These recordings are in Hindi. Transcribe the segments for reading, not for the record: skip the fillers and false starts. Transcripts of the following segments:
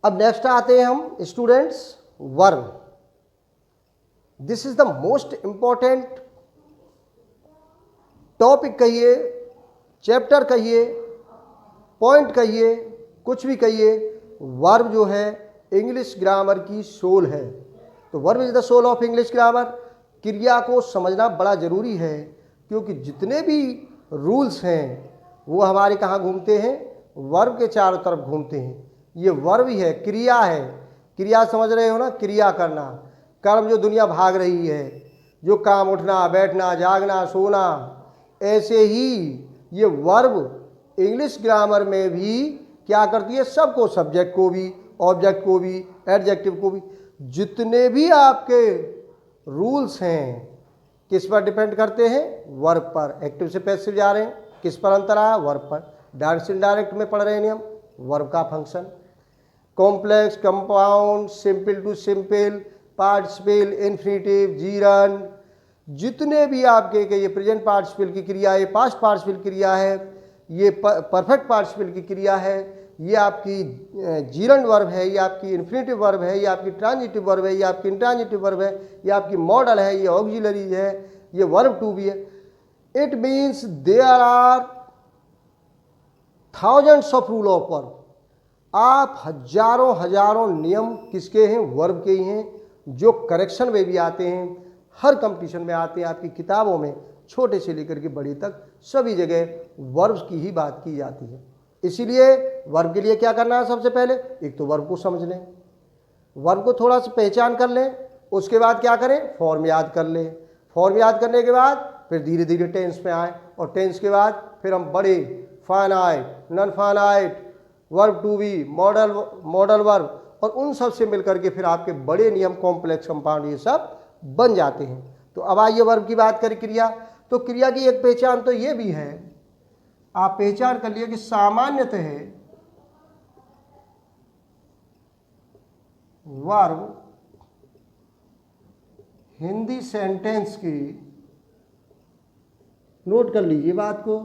अब नेक्स्ट आते हैं हम students verb. This is the most important topic कहिए, चैप्टर कहिए, पॉइंट कहिए, कुछ भी कहिए, वर्ब जो है इंग्लिश ग्रामर की सोल है। तो verb is the soul of English grammar. क्रिया को समझना बड़ा ज़रूरी है, क्योंकि जितने भी रूल्स हैं वो हमारे कहाँ घूमते हैं, वर्ब के चारों तरफ घूमते हैं। ये वर्ब ही है, क्रिया है। क्रिया समझ रहे हो ना, क्रिया करना, कर्म जो दुनिया भाग रही है, जो काम, उठना बैठना जागना सोना, ऐसे ही ये वर्ब इंग्लिश ग्रामर में भी क्या करती है, सबको, सब्जेक्ट को भी, ऑब्जेक्ट को भी, एडजेक्टिव को भी, जितने भी आपके रूल्स हैं किस पर डिपेंड करते हैं, वर्ब पर। एक्टिव से पैसिव जा रहे हैं, किस पर अंतर आया, वर्ब पर। डायरेक्ट से इनडायरेक्ट में पढ़ रहे हैं हम, वर्ब का function. Complex, compound, simple to simple, participle, infinitive, gerund, जितने भी आपके के ये प्रेजेंट पार्टिसिपल की क्रिया है, ये पास्ट पार्टिसिपल क्रिया है, ये परफेक्ट पार्टिसिपल की क्रिया है, ये आपकी जीरंड वर्ब है, ये आपकी इन्फिनिटिव वर्ब है, ये आपकी ट्रांजिटिव वर्ब है, ये आपकी इंट्रांजिटिव वर्ब है, ये आपकी मॉडल है, ये ऑक्सिलरी है, ये वर्ब टू भी है। It means there are thousands of rule of verb. आप हजारों हजारों नियम किसके हैं, वर्ब के ही हैं, जो करेक्शन में भी आते हैं, हर कंपटीशन में आते हैं, आपकी किताबों में छोटे से लेकर के बड़े तक सभी जगह वर्ब्स की ही बात की जाती है। इसीलिए वर्ब के लिए क्या करना है, सबसे पहले एक तो वर्ब को समझ लें, वर्ब को थोड़ा सा पहचान कर लें, उसके बाद क्या करें, फॉर्म याद कर लें। फॉर्म याद करने के बाद फिर धीरे धीरे टेंस में आए, और टेंस के बाद फिर हम बड़े finite, non finite, verb to be, modal verb, और उन सब से मिलकर के फिर आपके बड़े नियम, कॉम्प्लेक्स, कंपाउंड, ये सब बन जाते हैं। तो अब आइए वर्ब की बात करें, क्रिया। तो क्रिया की एक पहचान तो ये भी है, आप पहचान कर लिए कि सामान्यतः वर्ब हिंदी सेंटेंस की, नोट कर लीजिए बात को,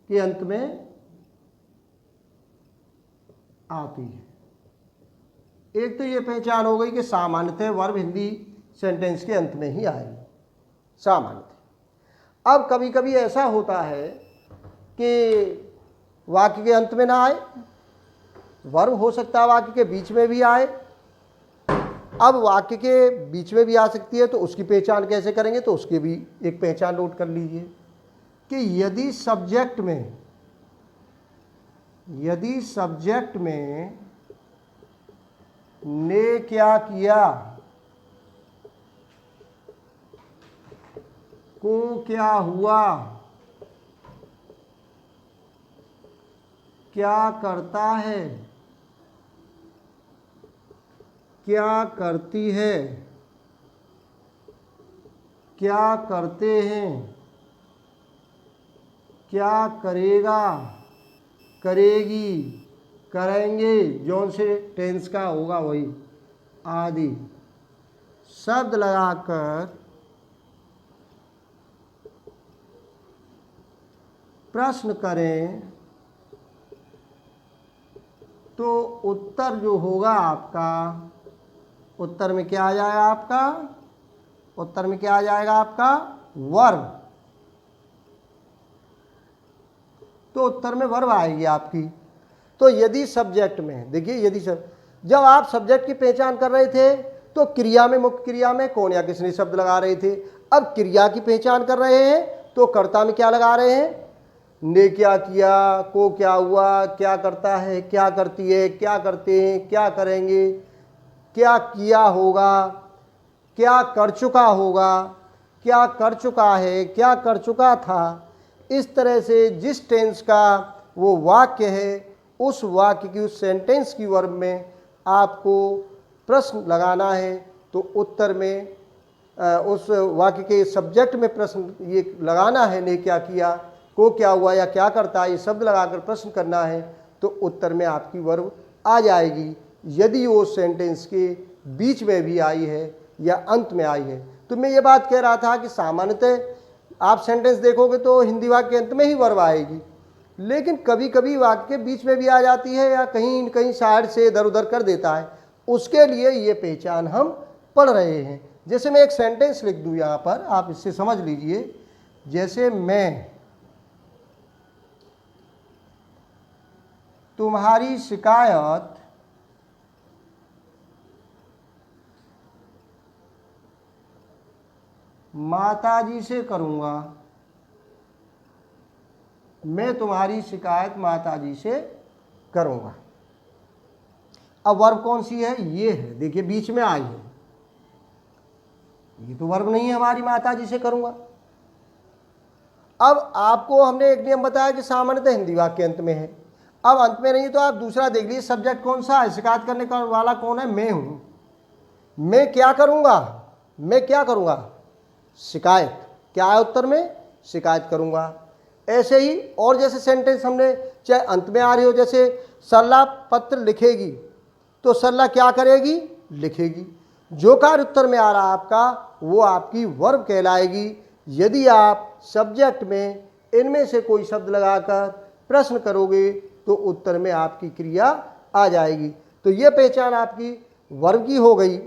कि अंत में आती है। एक तो ये पहचान हो गई कि सामान्यतः वर्ब हिंदी सेंटेंस के अंत में ही आएगी, सामान्यतः। अब कभी कभी ऐसा होता है कि वाक्य के अंत में ना आए, वर्ब हो सकता है वाक्य के बीच में भी आए। अब वाक्य के बीच में भी आ सकती है, तो उसकी पहचान कैसे करेंगे, तो उसकी भी एक पहचान नोट कर लीजिए कि यदि सब्जेक्ट में ने क्या किया, को क्या हुआ, क्या करता है, क्या करती है, क्या करते हैं, क्या करेगा, करेगी, करेंगे, जौन से टेंस का होगा वही, आदि शब्द लगाकर प्रश्न करें, तो उत्तर जो होगा आपका, उत्तर में क्या आ जाएगा आपका, उत्तर में क्या आ जाएगा आपका, वर्ब। तो उत्तर में वर्ब आएगी आपकी। तो यदि सब्जेक्ट में, देखिए, यदि जब आप सब्जेक्ट की पहचान कर रहे थे तो क्रिया में, मुख्य क्रिया में कौन या किसने शब्द लगा रहे थे। अब क्रिया की पहचान कर रहे हैं तो कर्ता में क्या लगा रहे हैं, ने क्या किया, को क्या हुआ, क्या करता है, क्या करती है, क्या करते हैं, क्या करेंगे, क्या किया होगा, क्या कर चुका होगा, क्या कर चुका है, क्या कर चुका था। इस तरह से जिस टेंस का वो वाक्य है, उस वाक्य की, उस सेंटेंस की वर्ब में आपको प्रश्न लगाना है। तो उत्तर में उस वाक्य के सब्जेक्ट में प्रश्न ये लगाना है, ने क्या किया, को क्या हुआ या क्या करता है, ये शब्द लगाकर प्रश्न करना है। तो उत्तर में आपकी वर्ब आ जाएगी, यदि वो सेंटेंस के बीच में भी आई है या अंत में आई है। तो मैं ये बात कह रहा था कि सामान्यतः आप सेंटेंस देखोगे तो हिंदी वाक्य के अंत में ही वर्ब आएगी, लेकिन कभी कभी वाक्य के बीच में भी आ जाती है या कहीं कहीं साइड से इधर उधर कर देता है, उसके लिए ये पहचान हम पढ़ रहे हैं। जैसे मैं एक सेंटेंस लिख दूं यहाँ पर, आप इससे समझ लीजिए। जैसे मैं तुम्हारी शिकायत माताजी से करूँगा। मैं तुम्हारी शिकायत माताजी से करूँगा। अब वर्ब कौन सी है? ये है, देखिए बीच में आई है। ये तो वर्ब नहीं है हमारी, माताजी से करूँगा। अब आपको हमने एक नियम बताया कि सामान्यतः हिंदी वाक्य अंत में है। अब अंत में नहीं तो आप दूसरा देख लीजिए, सब्जेक्ट कौन सा है? शिकायत करने का वाला कौन है? मैं हूँ। मैं क्या करूँगा? मैं क्या करूँगा? शिकायत। क्या है उत्तर में? शिकायत करूँगा। ऐसे ही और जैसे सेंटेंस हमने चाहे अंत में आ रही हो, जैसे सरला पत्र लिखेगी, तो सरला क्या करेगी? लिखेगी। जो कार्य उत्तर में आ रहा है आपका, वो आपकी वर्ब कहलाएगी। यदि आप सब्जेक्ट में इनमें से कोई शब्द लगाकर प्रश्न करोगे तो उत्तर में आपकी क्रिया आ जाएगी। तो ये पहचान आपकी वर्ब की हो गई,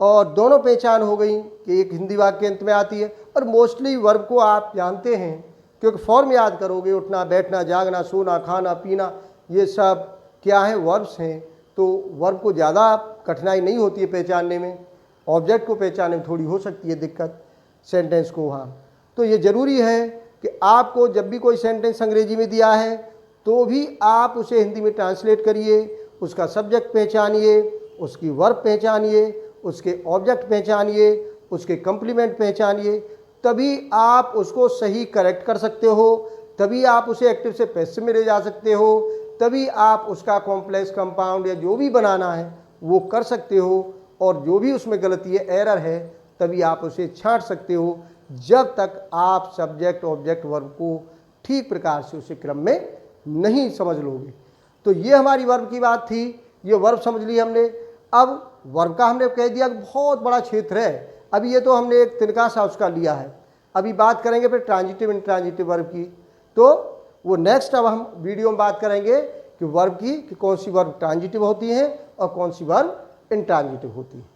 और दोनों पहचान हो गई कि एक हिंदी वाक्य अंत में आती है। और मोस्टली वर्ब को आप जानते हैं, क्योंकि फॉर्म याद करोगे, उठना, बैठना, जागना, सोना, खाना, पीना, ये सब क्या है? वर्ब्स हैं। तो वर्ब को ज़्यादा कठिनाई नहीं होती है पहचानने में। ऑब्जेक्ट को पहचानने में थोड़ी हो सकती है दिक्कत, सेंटेंस को। हाँ, तो ये ज़रूरी है कि आपको जब भी कोई सेंटेंस अंग्रेजी में दिया है तो भी आप उसे हिंदी में ट्रांसलेट करिए, उसका सब्जेक्ट पहचानिए, उसकी वर्ब पहचानिए, उसके ऑब्जेक्ट पहचानिए, उसके कंप्लीमेंट पहचानिए, तभी आप उसको सही करेक्ट कर सकते हो, तभी आप उसे एक्टिव से पैसिव में ले जा सकते हो, तभी आप उसका कॉम्प्लेक्स कंपाउंड या जो भी बनाना है वो कर सकते हो, और जो भी उसमें गलती है, एरर है, तभी आप उसे छांट सकते हो, जब तक आप सब्जेक्ट ऑब्जेक्ट वर्ब को ठीक प्रकार से उसे क्रम में नहीं समझ लोगे। तो ये हमारी वर्ब की बात थी, ये वर्ब समझ ली हमने। अब वर्ब का हमने कह दिया कि बहुत बड़ा क्षेत्र है। अभी ये तो हमने एक तिनका सा उसका लिया है, अभी बात करेंगे फिर ट्रांजिटिव इंट्रांजिटिव वर्ब की। तो वो नेक्स्ट अब हम वीडियो में बात करेंगे कि वर्ब की कि कौन सी वर्ब ट्रांजिटिव होती है और कौन सी वर्ब इंट्रांजिटिव होती है।